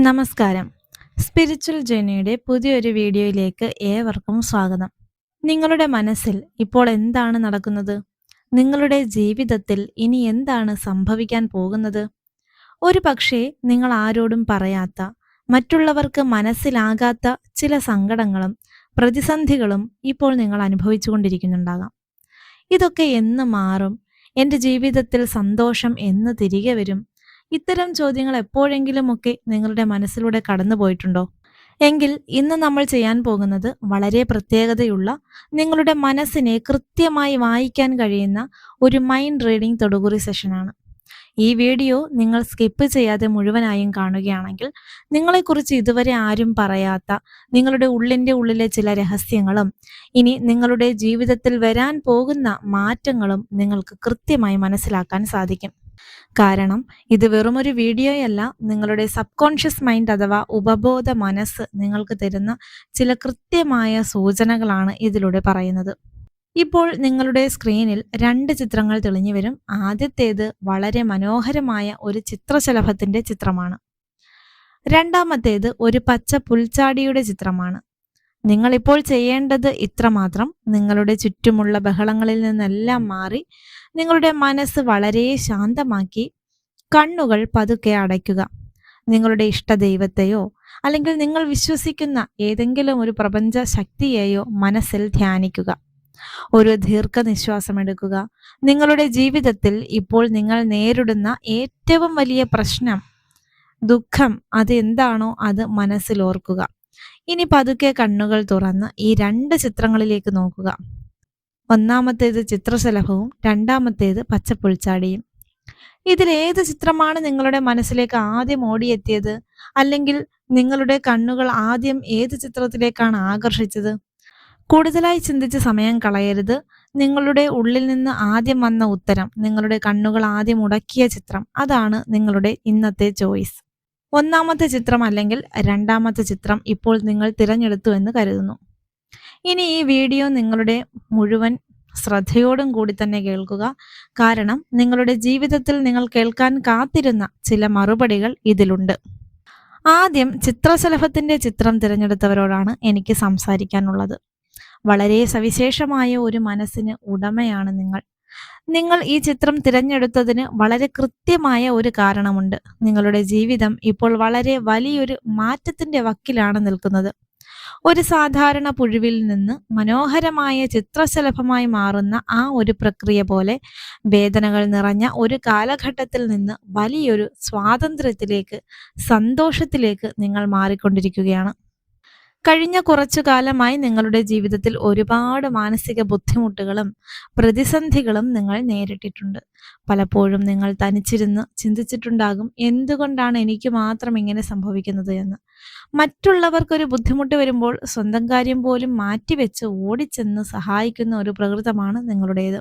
നമസ്കാരം. സ്പിരിച്വൽ ജേണിയുടെ പുതിയൊരു വീഡിയോയിലേക്ക് ഏവർക്കും സ്വാഗതം. നിങ്ങളുടെ മനസ്സിൽ ഇപ്പോൾ എന്താണ് നടക്കുന്നത്? നിങ്ങളുടെ ജീവിതത്തിൽ ഇനി എന്താണ് സംഭവിക്കാൻ പോകുന്നത്? ഒരു പക്ഷേ നിങ്ങൾ ആരോടും പറയാത്ത, മറ്റുള്ളവർക്ക് മനസ്സിലാകാത്ത ചില സങ്കടങ്ങളും പ്രതിസന്ധികളും ഇപ്പോൾ നിങ്ങൾ അനുഭവിച്ചുകൊണ്ടിരിക്കുന്നുണ്ടാകാം. ഇതൊക്കെ എന്ന് മാറും? എൻ്റെ ജീവിതത്തിൽ സന്തോഷം എന്ന് തിരികെ വരും? ഇത്തരം ചോദ്യങ്ങൾ എപ്പോഴെങ്കിലുമൊക്കെ നിങ്ങളുടെ മനസ്സിലൂടെ കടന്നു പോയിട്ടുണ്ടോ? എങ്കിൽ ഇന്ന് നമ്മൾ ചെയ്യാൻ പോകുന്നത് വളരെ പ്രത്യേകതയുള്ള, നിങ്ങളുടെ മനസ്സിനെ കൃത്യമായി വായിക്കാൻ കഴിയുന്ന ഒരു മൈൻഡ് റീഡിംഗ് തൊടുകുറി സെഷനാണ്. ഈ വീഡിയോ നിങ്ങൾ സ്കിപ്പ് ചെയ്യാതെ മുഴുവനായും കാണുകയാണെങ്കിൽ നിങ്ങളെക്കുറിച്ച് ഇതുവരെ ആരും പറയാത്ത നിങ്ങളുടെ ഉള്ളിലെ ചില രഹസ്യങ്ങളും ഇനി നിങ്ങളുടെ ജീവിതത്തിൽ വരാൻ പോകുന്ന മാറ്റങ്ങളും നിങ്ങൾക്ക് കൃത്യമായി മനസ്സിലാക്കാൻ സാധിക്കും. കാരണം ഇത് വെറുമൊരു വീഡിയോയല്ല, നിങ്ങളുടെ സബ് കോൺഷ്യസ് മൈൻഡ് അഥവാ ഉപബോധ മനസ്സ് നിങ്ങൾക്ക് തരുന്ന ചില കൃത്യമായ സൂചനകളാണ് ഇതിലൂടെ പറയുന്നത്. ഇപ്പോൾ നിങ്ങളുടെ സ്ക്രീനിൽ 2 ചിത്രങ്ങൾ തെളിഞ്ഞു വരും. ആദ്യത്തേത് വളരെ മനോഹരമായ ഒരു ചിത്രശലഭത്തിന്റെ ചിത്രമാണ്. രണ്ടാമത്തേത് ഒരു പച്ച പുൽച്ചാടിയുടെ ചിത്രമാണ്. നിങ്ങളിപ്പോൾ ചെയ്യേണ്ടത് ഇത്രമാത്രം: നിങ്ങളുടെ ചുറ്റുമുള്ള ബഹളങ്ങളിൽ നിന്നെല്ലാം മാറി നിങ്ങളുടെ മനസ്സ് വളരെ ശാന്തമാക്കി കണ്ണുകൾ പതുക്കെ അടയ്ക്കുക. നിങ്ങളുടെ ഇഷ്ടദൈവത്തെയോ അല്ലെങ്കിൽ നിങ്ങൾ വിശ്വസിക്കുന്ന ഏതെങ്കിലും ഒരു പ്രപഞ്ച ശക്തിയെയോ മനസ്സിൽ ധ്യാനിക്കുക. ഒരു ദീർഘനിശ്വാസം എടുക്കുക. നിങ്ങളുടെ ജീവിതത്തിൽ ഇപ്പോൾ നിങ്ങൾ നേരിടുന്ന ഏറ്റവും വലിയ പ്രശ്നം, ദുഃഖം, അത് എന്താണോ അത് മനസ്സിൽ ഓർക്കുക. ഇനി പതുക്കെ കണ്ണുകൾ തുറന്ന് ഈ 2 ചിത്രങ്ങളിലേക്ക് നോക്കുക. ഒന്നാമത്തേത് ചിത്രശലഭവും രണ്ടാമത്തേത് പച്ചപ്പുൽച്ചാടിയും. ഇതിലേത് ചിത്രമാണ് നിങ്ങളുടെ മനസ്സിലേക്ക് ആദ്യം ഓടിയെത്തിയത്? അല്ലെങ്കിൽ നിങ്ങളുടെ കണ്ണുകൾ ആദ്യം ഏത് ചിത്രത്തിലേക്കാണ് ആകർഷിച്ചത്? കൂടുതലായി ചിന്തിച്ച് സമയം കളയരുത്. നിങ്ങളുടെ ഉള്ളിൽ നിന്ന് ആദ്യം വന്ന ഉത്തരം, നിങ്ങളുടെ കണ്ണുകൾ ആദ്യം ഉടക്കിയ ചിത്രം, അതാണ് നിങ്ങളുടെ ഇന്നത്തെ ചോയ്സ്. ഒന്നാമത്തെ ചിത്രം അല്ലെങ്കിൽ രണ്ടാമത്തെ ചിത്രം ഇപ്പോൾ നിങ്ങൾ തിരഞ്ഞെടുത്തു എന്ന് കരുതുന്നു. ഇനി ഈ വീഡിയോ നിങ്ങളുടെ മുഴുവൻ ശ്രദ്ധയോടും കൂടി തന്നെ കേൾക്കുക. കാരണം നിങ്ങളുടെ ജീവിതത്തിൽ നിങ്ങൾ കേൾക്കാൻ കാത്തിരുന്ന ചില മറുപടികൾ ഇതിലുണ്ട്. ആദ്യം ചിത്രശലഭത്തിന്റെ ചിത്രം തിരഞ്ഞെടുത്തവരോടാണ് എനിക്ക് സംസാരിക്കാനുള്ളത്. വളരെ സവിശേഷമായ ഒരു മനസ്സിന് ഉടമയാണ് നിങ്ങൾ. നിങ്ങൾ ഈ ചിത്രം തിരഞ്ഞെടുത്തതിന് വളരെ കൃത്യമായ ഒരു കാരണമുണ്ട്. നിങ്ങളുടെ ജീവിതം ഇപ്പോൾ വളരെ വലിയൊരു മാറ്റത്തിന്റെ വക്കിലാണ് നിൽക്കുന്നത്. ഒരു സാധാരണ പുഴുവിൽ നിന്ന് മനോഹരമായ ചിത്രശലഭമായി മാറുന്ന ആ ഒരു പ്രക്രിയ പോലെ വേദനകൾ നിറഞ്ഞ ഒരു കാലഘട്ടത്തിൽ നിന്ന് വലിയൊരു സ്വാതന്ത്ര്യത്തിലേക്ക്, സന്തോഷത്തിലേക്ക് നിങ്ങൾ മാറിക്കൊണ്ടിരിക്കുകയാണ്. കഴിഞ്ഞ കുറച്ചു കാലമായി നിങ്ങളുടെ ജീവിതത്തിൽ ഒരുപാട് മാനസിക ബുദ്ധിമുട്ടുകളും പ്രതിസന്ധികളും നിങ്ങൾ നേരിട്ടിട്ടുണ്ട്. പലപ്പോഴും നിങ്ങൾ തനിച്ചിരുന്ന് ചിന്തിച്ചിട്ടുണ്ടാകും, എന്തുകൊണ്ടാണ് എനിക്ക് മാത്രം ഇങ്ങനെ സംഭവിക്കുന്നത് എന്ന്. മറ്റുള്ളവർക്കൊരു ബുദ്ധിമുട്ട് വരുമ്പോൾ സ്വന്തം കാര്യം പോലും മാറ്റിവെച്ച് ഓടിച്ചെന്ന് സഹായിക്കുന്ന ഒരു പ്രകൃതമാണ് നിങ്ങളുടേത്.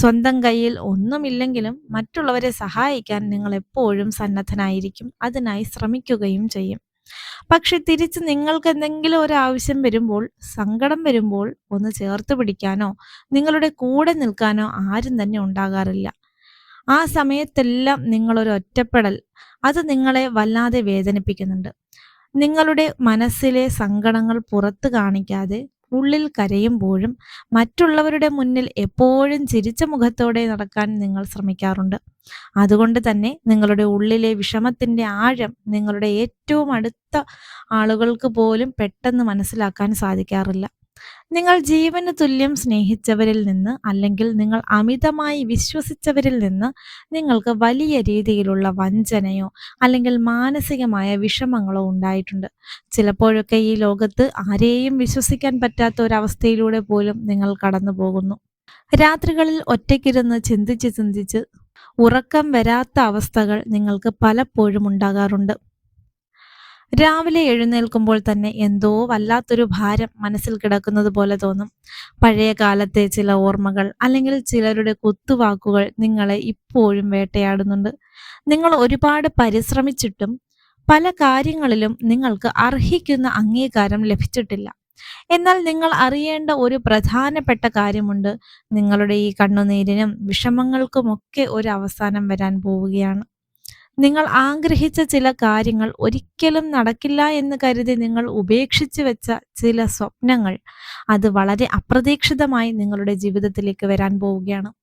സ്വന്തം കയ്യിൽ ഒന്നുമില്ലെങ്കിലും മറ്റുള്ളവരെ സഹായിക്കാൻ നിങ്ങൾ എപ്പോഴും സന്നദ്ധനായിരിക്കും, അതിനായി ശ്രമിക്കുകയും ചെയ്യും. പക്ഷെ തിരിച്ച് നിങ്ങൾക്ക് എന്തെങ്കിലും ഒരു ആവശ്യം വരുമ്പോൾ, സങ്കടം വരുമ്പോൾ ഒന്ന് ചേർത്ത് പിടിക്കാനോ നിങ്ങളുടെ കൂടെ നിൽക്കാനോ ആരും തന്നെ ഉണ്ടാകാറില്ല. ആ സമയത്തെല്ലാം നിങ്ങളൊരു ഒറ്റപ്പെടൽ, അത് നിങ്ങളെ വല്ലാതെ വേദനിപ്പിക്കുന്നുണ്ട്. നിങ്ങളുടെ മനസ്സിലെ സങ്കടങ്ങൾ പുറത്ത് കാണിക്കാതെ ഉള്ളിൽ കരയുമ്പോഴും മറ്റുള്ളവരുടെ മുന്നിൽ എപ്പോഴും ചിരിച്ച മുഖത്തോടെ നടക്കാൻ നിങ്ങൾ ശ്രമിക്കാറുണ്ട്. അതുകൊണ്ട് തന്നെ നിങ്ങളുടെ ഉള്ളിലെ വിഷമത്തിന്റെ ആഴം നിങ്ങളുടെ ഏറ്റവും അടുത്ത ആളുകൾക്ക് പോലും പെട്ടെന്ന് മനസ്സിലാക്കാൻ സാധിക്കാറില്ല. നിങ്ങൾ ജീവന് തുല്യം സ്നേഹിച്ചവരിൽ നിന്ന് അല്ലെങ്കിൽ നിങ്ങൾ അമിതമായി വിശ്വസിച്ചവരിൽ നിന്ന് നിങ്ങൾക്ക് വലിയ രീതിയിലുള്ള വഞ്ചനയോ അല്ലെങ്കിൽ മാനസികമായ വിഷമങ്ങളോ ഉണ്ടായിട്ടുണ്ട്. ചിലപ്പോഴൊക്കെ ഈ ലോകത്ത് ആരെയും വിശ്വസിക്കാൻ പറ്റാത്ത ഒരവസ്ഥയിലൂടെ പോലും നിങ്ങൾ കടന്നു പോകുന്നു. രാത്രികളിൽ ഒറ്റയ്ക്കിരുന്ന് ചിന്തിച്ച് ഉറക്കം വരാത്ത അവസ്ഥകൾ നിങ്ങൾക്ക് പലപ്പോഴും ഉണ്ടാകാറുണ്ട്. രാവിലെ എഴുന്നേൽക്കുമ്പോൾ തന്നെ എന്തോ വല്ലാത്തൊരു ഭാരം മനസ്സിൽ കിടക്കുന്നത് പോലെ തോന്നും. പഴയ കാലത്തെ ചില ഓർമ്മകൾ അല്ലെങ്കിൽ ചിലരുടെ കുത്തുവാക്കുകൾ നിങ്ങളെ ഇപ്പോഴും വേട്ടയാടുന്നുണ്ട്. നിങ്ങൾ ഒരുപാട് പരിശ്രമിച്ചിട്ടും പല കാര്യങ്ങളിലും നിങ്ങൾക്ക് അർഹിക്കുന്ന അംഗീകാരം ലഭിച്ചിട്ടില്ല. എന്നാൽ നിങ്ങൾ അറിയേണ്ട ഒരു പ്രധാനപ്പെട്ട കാര്യമുണ്ട്. നിങ്ങളുടെ ഈ കണ്ണുനീരിനും വിഷമങ്ങൾക്കുമൊക്കെ ഒരു അവസാനം വരാൻ പോവുകയാണ്. നിങ്ങൾ ആഗ്രഹിച്ച ചില കാര്യങ്ങൾ ഒരിക്കലും നടക്കില്ല എന്ന് കരുതി നിങ്ങൾ ഉപേക്ഷിച്ചു വെച്ച ചില സ്വപ്നങ്ങൾ അത് വളരെ അപ്രതീക്ഷിതമായി നിങ്ങളുടെ ജീവിതത്തിലേക്ക് വരാൻ പോവുകയാണ്.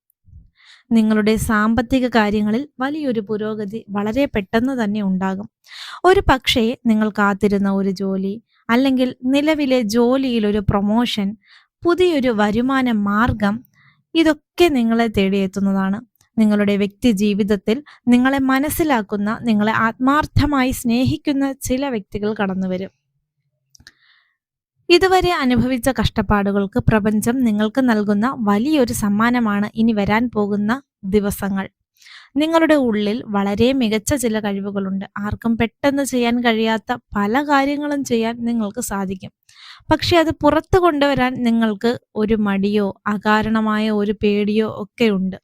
നിങ്ങളുടെ സാമ്പത്തിക കാര്യങ്ങളിൽ വലിയൊരു പുരോഗതി വളരെ പെട്ടെന്ന് തന്നെ ഉണ്ടാകും. ഒരു പക്ഷേ നിങ്ങൾ കാത്തിരുന്ന ഒരു ജോലി, അല്ലെങ്കിൽ നിലവിലെ ജോലിയിൽ ഒരു പ്രൊമോഷൻ, പുതിയൊരു വരുമാന മാർഗം, ഇതൊക്കെ നിങ്ങളെ തേടിയെത്തുന്നതാണ്. നിങ്ങളുടെ വ്യക്തി ജീവിതത്തിൽ നിങ്ങളെ മനസ്സിലാക്കുന്ന, നിങ്ങളെ ആത്മാർത്ഥമായി സ്നേഹിക്കുന്ന ചില വ്യക്തികൾ കടന്നുവരും. ഇതുവരെ അനുഭവിച്ച കഷ്ടപ്പാടുകൾക്ക് പ്രപഞ്ചം നിങ്ങൾക്ക് നൽകുന്ന വലിയൊരു സമ്മാനമാണ് ഇനി വരാൻ പോകുന്ന ദിവസങ്ങൾ. നിങ്ങളുടെ ഉള്ളിൽ വളരെ മികച്ച ചില കഴിവുകളുണ്ട്. ആർക്കും പെട്ടെന്ന് ചെയ്യാൻ കഴിയാത്ത പല കാര്യങ്ങളും ചെയ്യാൻ നിങ്ങൾക്ക് സാധിക്കും. പക്ഷെ അത് പുറത്തു കൊണ്ടുവരാൻ നിങ്ങൾക്ക് ഒരു മടിയോ അകാരണമായ ഒരു പേടിയോ ഒക്കെ ഉണ്ട്.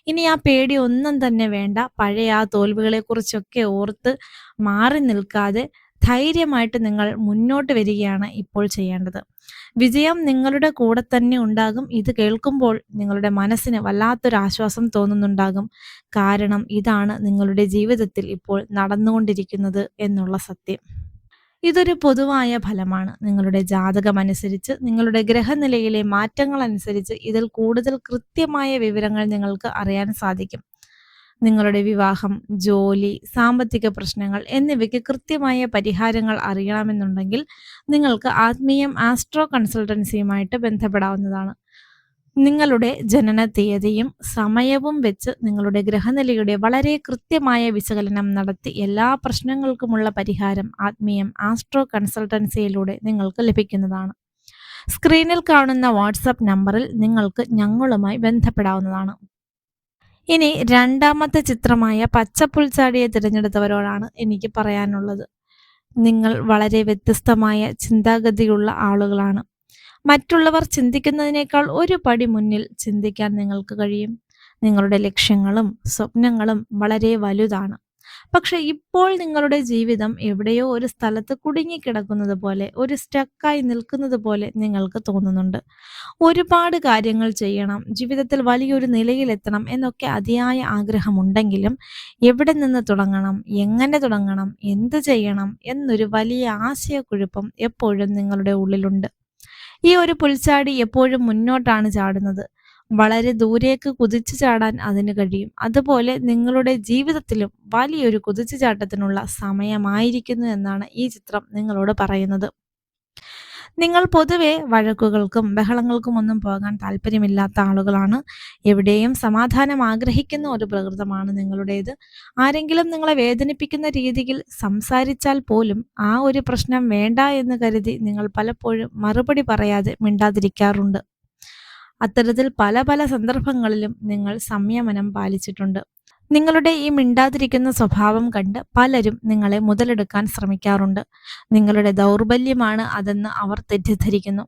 ഇനി ആ പേടി ഒന്നും തന്നെ വേണ്ട. പഴയ ആ തോൽവികളെ കുറിച്ചൊക്കെ ഓർത്ത് മാറി നിൽക്കാതെ ധൈര്യമായിട്ട് നിങ്ങൾ മുന്നോട്ട് വരികയാണ് ഇപ്പോൾ ചെയ്യേണ്ടത്. വിജയം നിങ്ങളുടെ കൂടെ തന്നെ ഉണ്ടാകും. ഇത് കേൾക്കുമ്പോൾ നിങ്ങളുടെ മനസ്സിന് വല്ലാത്തൊരു ആശ്വാസം തോന്നുന്നുണ്ടാകും. കാരണം ഇതാണ് നിങ്ങളുടെ ജീവിതത്തിൽ ഇപ്പോൾ നടന്നുകൊണ്ടിരിക്കുന്നത് എന്നുള്ള സത്യം. ഇതൊരു പൊതുവായ ഫലമാണ്. നിങ്ങളുടെ ജാതകം അനുസരിച്ച്, നിങ്ങളുടെ ഗ്രഹനിലയിലെ മാറ്റങ്ങൾ അനുസരിച്ച് ഇതിൽ കൂടുതൽ കൃത്യമായ വിവരങ്ങൾ നിങ്ങൾക്ക് അറിയാൻ സാധിക്കും. നിങ്ങളുടെ വിവാഹം, ജോലി, സാമ്പത്തിക പ്രശ്നങ്ങൾ എന്നിവയ്ക്ക് കൃത്യമായ പരിഹാരങ്ങൾ അറിയണമെന്നുണ്ടെങ്കിൽ നിങ്ങൾക്ക് ആത്മീയം ആസ്ട്രോ കൺസൾട്ടൻസിയുമായിട്ട് ബന്ധപ്പെടാവുന്നതാണ്. നിങ്ങളുടെ ജനന തീയതിയും സമയവും വെച്ച് നിങ്ങളുടെ ഗ്രഹനിലയുടെ വളരെ കൃത്യമായ വിശകലനം നടത്തി എല്ലാ പ്രശ്നങ്ങൾക്കുമുള്ള പരിഹാരം ആത്മീയം ആസ്ട്രോ കൺസൾട്ടൻസിയിലൂടെ നിങ്ങൾക്ക് ലഭിക്കുന്നതാണ്. സ്ക്രീനിൽ കാണുന്ന വാട്സാപ്പ് നമ്പറിൽ നിങ്ങൾക്ക് ഞങ്ങളുമായി ബന്ധപ്പെടാവുന്നതാണ്. ഇനി രണ്ടാമത്തെ ചിത്രമായ പച്ചപ്പുൽച്ചാടിയെ തിരഞ്ഞെടുത്തവരോടാണ് എനിക്ക് പറയാനുള്ളത്. നിങ്ങൾ വളരെ വ്യത്യസ്തമായ ചിന്താഗതിയുള്ള ആളുകളാണ്. മറ്റുള്ളവർ ചിന്തിക്കുന്നതിനേക്കാൾ ഒരു പടി മുന്നിൽ ചിന്തിക്കാൻ നിങ്ങൾക്ക് കഴിയും. നിങ്ങളുടെ ലക്ഷ്യങ്ങളും സ്വപ്നങ്ങളും വളരെ വലുതാണ്. പക്ഷെ ഇപ്പോൾ നിങ്ങളുടെ ജീവിതം എവിടെയോ ഒരു സ്ഥലത്ത് കുടുങ്ങിക്കിടക്കുന്നത് പോലെ, ഒരു സ്റ്റക്കായി നിൽക്കുന്നത് പോലെ നിങ്ങൾക്ക് തോന്നുന്നുണ്ട്. ഒരുപാട് കാര്യങ്ങൾ ചെയ്യണം, ജീവിതത്തിൽ വലിയൊരു നിലയിലെത്തണം എന്നൊക്കെ അതിയായ ആഗ്രഹമുണ്ടെങ്കിലും എവിടെ നിന്ന് തുടങ്ങണം, എങ്ങനെ തുടങ്ങണം, എന്ത് ചെയ്യണം എന്നൊരു വലിയ ആശയക്കുഴപ്പം എപ്പോഴും നിങ്ങളുടെ ഉള്ളിലുണ്ട്. ഈ ഒരു പുൽച്ചാടി എപ്പോഴും മുന്നോട്ടാണ് ചാടുന്നത്. വളരെ ദൂരേക്ക് കുതിച്ചു ചാടാൻ അതിന് കഴിയും. അതുപോലെ നിങ്ങളുടെ ജീവിതത്തിലും വലിയൊരു കുതിച്ചുചാട്ടത്തിനുള്ള സമയമായിരിക്കുന്നു എന്നാണ് ഈ ചിത്രം നിങ്ങളോട് പറയുന്നത്. നിങ്ങൾ പൊതുവെ വഴക്കുകൾക്കും ബഹളങ്ങൾക്കും ഒന്നും പോകാൻ താല്പര്യമില്ലാത്ത ആളുകളാണ്. എവിടെയും സമാധാനം ആഗ്രഹിക്കുന്ന ഒരു പ്രകൃതമാണ് നിങ്ങളുടേത്. ആരെങ്കിലും നിങ്ങളെ വേദനിപ്പിക്കുന്ന രീതിയിൽ സംസാരിച്ചാൽ പോലും ആ ഒരു പ്രശ്നം വേണ്ട എന്ന് കരുതി നിങ്ങൾ പലപ്പോഴും മറുപടി പറയാതെ മിണ്ടാതിരിക്കാറുണ്ട്. അത്തരത്തിൽ പല പല സന്ദർഭങ്ങളിലും നിങ്ങൾ സംയമനം പാലിച്ചിട്ടുണ്ട്. നിങ്ങളുടെ ഈ മിണ്ടാതിരിക്കുന്ന സ്വഭാവം കണ്ട് പലരും നിങ്ങളെ മുതലെടുക്കാൻ ശ്രമിക്കാറുണ്ട്. നിങ്ങളുടെ ദൗർബല്യമാണ് അതെന്ന് അവർ തെറ്റിദ്ധരിക്കുന്നു.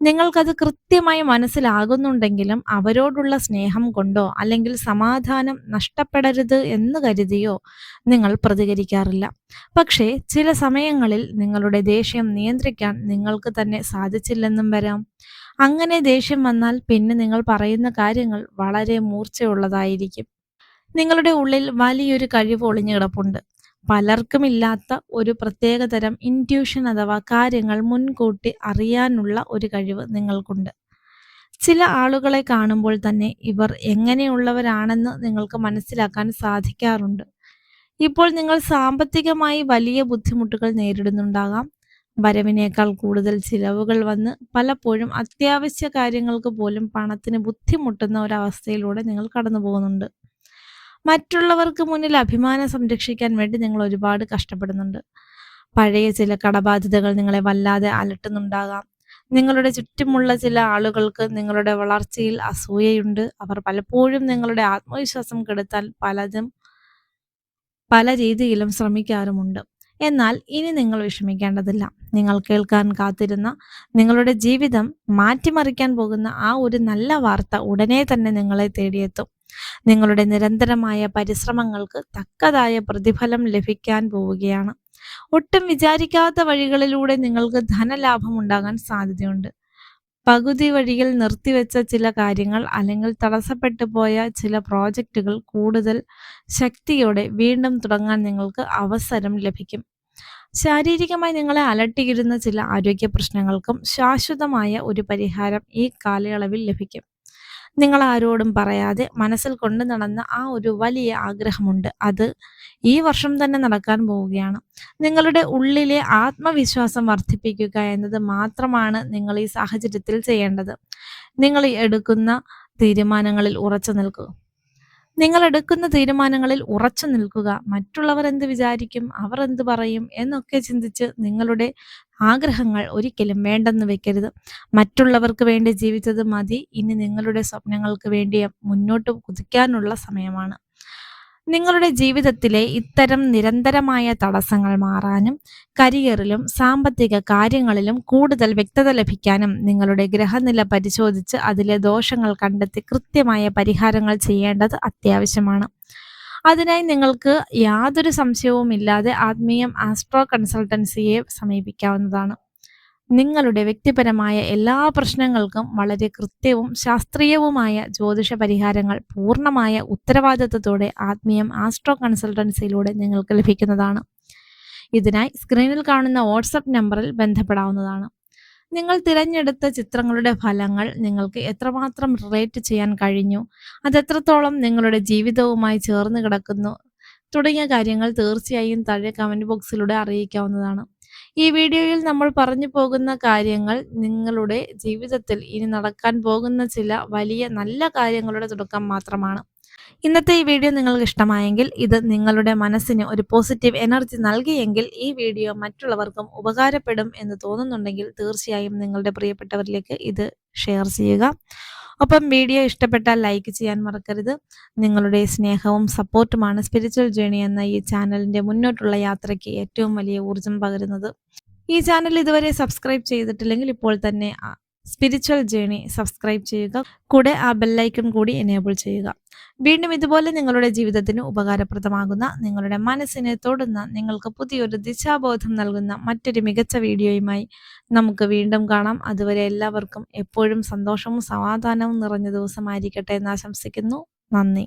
നിങ്ങൾക്കത് കൃത്യമായി മനസ്സിലാകുന്നുണ്ടെങ്കിലും അവരോടുള്ള സ്നേഹം കൊണ്ടോ അല്ലെങ്കിൽ സമാധാനം നഷ്ടപ്പെടരുത് എന്ന് കരുതിയോ നിങ്ങൾ പ്രതികരിക്കാറില്ല. പക്ഷേ ചില സമയങ്ങളിൽ നിങ്ങളുടെ ദേഷ്യം നിയന്ത്രിക്കാൻ നിങ്ങൾക്ക് തന്നെ സാധിച്ചില്ലെന്നും വരാം. അങ്ങനെ ദേഷ്യം വന്നാൽ പിന്നെ നിങ്ങൾ പറയുന്ന കാര്യങ്ങൾ വളരെ മൂർച്ചയുള്ളതായിരിക്കും. നിങ്ങളുടെ ഉള്ളിൽ വലിയൊരു കഴിവ് ഒളിഞ്ഞു കിടപ്പുണ്ട്. പലർക്കും ഇല്ലാത്ത ഒരു പ്രത്യേകതരം ഇൻറ്റ്യൂഷൻ അഥവാ കാര്യങ്ങൾ മുൻകൂട്ടി അറിയാനുള്ള ഒരു കഴിവ് നിങ്ങൾക്കുണ്ട്. ചില ആളുകളെ കാണുമ്പോൾ തന്നെ ഇവർ എങ്ങനെയുള്ളവരാണെന്ന് നിങ്ങൾക്ക് മനസ്സിലാക്കാൻ സാധിക്കാറുണ്ട്. ഇപ്പോൾ നിങ്ങൾ സാമ്പത്തികമായി വലിയ ബുദ്ധിമുട്ടുകൾ നേരിടുന്നുണ്ടാകാം. വരവിനേക്കാൾ കൂടുതൽ ചിലവുകൾ വന്ന് പലപ്പോഴും അത്യാവശ്യ കാര്യങ്ങൾക്ക് പോലും പണത്തിന് ബുദ്ധിമുട്ടുന്ന ഒരവസ്ഥയിലൂടെ നിങ്ങൾ കടന്നു പോകുന്നുണ്ട്. മറ്റുള്ളവർക്ക് മുന്നിൽ അഭിമാനം സംരക്ഷിക്കാൻ വേണ്ടി നിങ്ങൾ ഒരുപാട് കഷ്ടപ്പെടുന്നുണ്ട്. പഴയ ചില കടബാധ്യതകൾ നിങ്ങളെ വല്ലാതെ അലട്ടുന്നുണ്ടാകാം. നിങ്ങളുടെ ചുറ്റുമുള്ള ചില ആളുകൾക്ക് നിങ്ങളുടെ വളർച്ചയിൽ അസൂയയുണ്ട്. അവർ പലപ്പോഴും നിങ്ങളുടെ ആത്മവിശ്വാസം കെടുത്താൻ പല രീതിയിലും ശ്രമിക്കാറുമുണ്ട്. എന്നാൽ ഇനി നിങ്ങൾ വിഷമിക്കേണ്ടതില്ല. നിങ്ങൾ കേൾക്കാൻ കാത്തിരുന്ന, നിങ്ങളുടെ ജീവിതം മാറ്റിമറിക്കാൻ പോകുന്ന ആ ഒരു നല്ല വാർത്ത ഉടനെ തന്നെ നിങ്ങളെ തേടിയെത്തും. നിങ്ങളുടെ നിരന്തരമായ പരിശ്രമങ്ങൾക്ക് തക്കതായ പ്രതിഫലം ലഭിക്കാൻ പോവുകയാണ്. ഒട്ടും വിചാരിക്കാത്ത വഴികളിലൂടെ നിങ്ങൾക്ക് ധനലാഭം ഉണ്ടാകാൻ സാധ്യതയുണ്ട്. പകുതി വഴിയിൽ നിർത്തിവെച്ച ചില കാര്യങ്ങൾ അല്ലെങ്കിൽ തടസ്സപ്പെട്ടു പോയ ചില പ്രോജക്റ്റുകൾ കൂടുതൽ ശക്തിയോടെ വീണ്ടും തുടങ്ങാൻ നിങ്ങൾക്ക് അവസരം ലഭിക്കും. ശാരീരികമായി നിങ്ങളെ അലട്ടിയിരുന്ന ചില ആരോഗ്യ പ്രശ്നങ്ങൾക്കും ശാശ്വതമായ ഒരു പരിഹാരം ഈ കാലയളവിൽ ലഭിക്കും. നിങ്ങൾ ആരോടും പറയാതെ മനസ്സിൽ കൊണ്ടു നടന്ന ആ ഒരു വലിയ ആഗ്രഹമുണ്ട്. അത് ഈ വർഷം തന്നെ നടക്കാൻ പോവുകയാണ്. നിങ്ങളുടെ ഉള്ളിലെ ആത്മവിശ്വാസം വർദ്ധിപ്പിക്കുക എന്നത് മാത്രമാണ് നിങ്ങൾ ഈ സാഹചര്യത്തിൽ ചെയ്യേണ്ടത്. നിങ്ങൾ എടുക്കുന്ന തീരുമാനങ്ങളിൽ ഉറച്ചു നിൽക്കുക. ഉറച്ചു നിൽക്കുക. മറ്റുള്ളവർ എന്ത് വിചാരിക്കും, അവർ എന്ത് പറയും എന്നൊക്കെ ചിന്തിച്ച് നിങ്ങളുടെ ആഗ്രഹങ്ങൾ ഒരിക്കലും വേണ്ടെന്ന് വെക്കരുത്. മറ്റുള്ളവർക്ക് വേണ്ടി ജീവിച്ചത് മതി. ഇനി നിങ്ങളുടെ സ്വപ്നങ്ങൾക്ക് വേണ്ടി മുന്നോട്ട് കുതിക്കാനുള്ള സമയമാണ്. നിങ്ങളുടെ ജീവിതത്തിലെ ഇത്തരം നിരന്തരമായ തടസ്സങ്ങൾ മാറാനും കരിയറിലും സാമ്പത്തിക കാര്യങ്ങളിലും കൂടുതൽ വ്യക്തത ലഭിക്കാനും നിങ്ങളുടെ ഗ്രഹനില പരിശോധിച്ച് അതിലെ ദോഷങ്ങൾ കണ്ടെത്തി കൃത്യമായ പരിഹാരങ്ങൾ ചെയ്യേണ്ടത് അത്യാവശ്യമാണ്. അതിനായി നിങ്ങൾക്ക് യാതൊരു സംശയവുമില്ലാതെ ആത്മീയം ആസ്ട്രോ കൺസൾട്ടൻസിയെ സമീപിക്കാവുന്നതാണ്. നിങ്ങളുടെ വ്യക്തിപരമായ എല്ലാ പ്രശ്നങ്ങൾക്കും വളരെ കൃത്യവും ശാസ്ത്രീയവുമായ ജ്യോതിഷ പരിഹാരങ്ങൾ പൂർണ്ണമായ ഉത്തരവാദിത്വത്തോടെ ആത്മീയം ആസ്ട്രോ കൺസൾട്ടൻസിയിലൂടെ നിങ്ങൾക്ക് ലഭിക്കുന്നതാണ്. ഇതിനായി സ്ക്രീനിൽ കാണുന്ന വാട്സപ്പ് നമ്പറിൽ ബന്ധപ്പെടാവുന്നതാണ്. നിങ്ങൾ തിരഞ്ഞെടുത്ത ചിത്രങ്ങളുടെ ഫലങ്ങൾ നിങ്ങൾക്ക് എത്രമാത്രം റിലേറ്റ് ചെയ്യാൻ കഴിഞ്ഞു, അതെത്രത്തോളം നിങ്ങളുടെ ജീവിതവുമായി ചേർന്ന് കിടക്കുന്നു തുടങ്ങിയ കാര്യങ്ങൾ തീർച്ചയായും താഴെ കമൻറ്റ് ബോക്സിലൂടെ അറിയിക്കാവുന്നതാണ്. ഈ വീഡിയോയിൽ നമ്മൾ പറഞ്ഞു പോകുന്ന കാര്യങ്ങൾ നിങ്ങളുടെ ജീവിതത്തിൽ ഇനി നടക്കാൻ പോകുന്ന ചില വലിയ നല്ല കാര്യങ്ങളുടെ തുടക്കം മാത്രമാണ്. ഇന്നത്തെ ഈ വീഡിയോ നിങ്ങൾക്ക് ഇഷ്ടമായെങ്കിൽ, ഇത് നിങ്ങളുടെ മനസ്സിന് ഒരു പോസിറ്റീവ് എനർജി നൽകിയെങ്കിൽ, ഈ വീഡിയോ മറ്റുള്ളവർക്കും ഉപകാരപ്പെടും എന്ന് തോന്നുന്നുണ്ടെങ്കിൽ തീർച്ചയായും നിങ്ങളുടെ പ്രിയപ്പെട്ടവരിലേക്ക് ഇത് ഷെയർ ചെയ്യുക. ഒപ്പം വീഡിയോ ഇഷ്ടപ്പെട്ടാൽ ലൈക്ക് ചെയ്യാൻ മറക്കരുത്. നിങ്ങളുടെ സ്നേഹവും സപ്പോർട്ടുമാണ് സ്പിരിച്വൽ ജേണി എന്ന ഈ ചാനലിൻ്റെ മുന്നോട്ടുള്ള യാത്രയ്ക്ക് ഏറ്റവും വലിയ ഊർജം പകരുന്നത്. ഈ ചാനൽ ഇതുവരെ സബ്സ്ക്രൈബ് ചെയ്തിട്ടില്ലെങ്കിൽ ഇപ്പോൾ തന്നെ സ്പിരിച്വൽ ജേണി സബ്സ്ക്രൈബ് ചെയ്യുക. കൂടെ ആ ബെല്ലൈക്കൺ കൂടി എനേബിൾ ചെയ്യുക. വീണ്ടും ഇതുപോലെ നിങ്ങളുടെ ജീവിതത്തിന് ഉപകാരപ്രദമാകുന്ന, നിങ്ങളുടെ മനസ്സിനെ തൊടുന്ന, നിങ്ങൾക്ക് പുതിയൊരു ദിശാബോധം നൽകുന്ന മറ്റൊരു മികച്ച വീഡിയോയുമായി നമുക്ക് വീണ്ടും കാണാം. അതുവരെ എല്ലാവർക്കും എപ്പോഴും സന്തോഷവും സമാധാനവും നിറഞ്ഞ ദിവസമായിരിക്കട്ടെ എന്ന് ആശംസിക്കുന്നു. നന്ദി.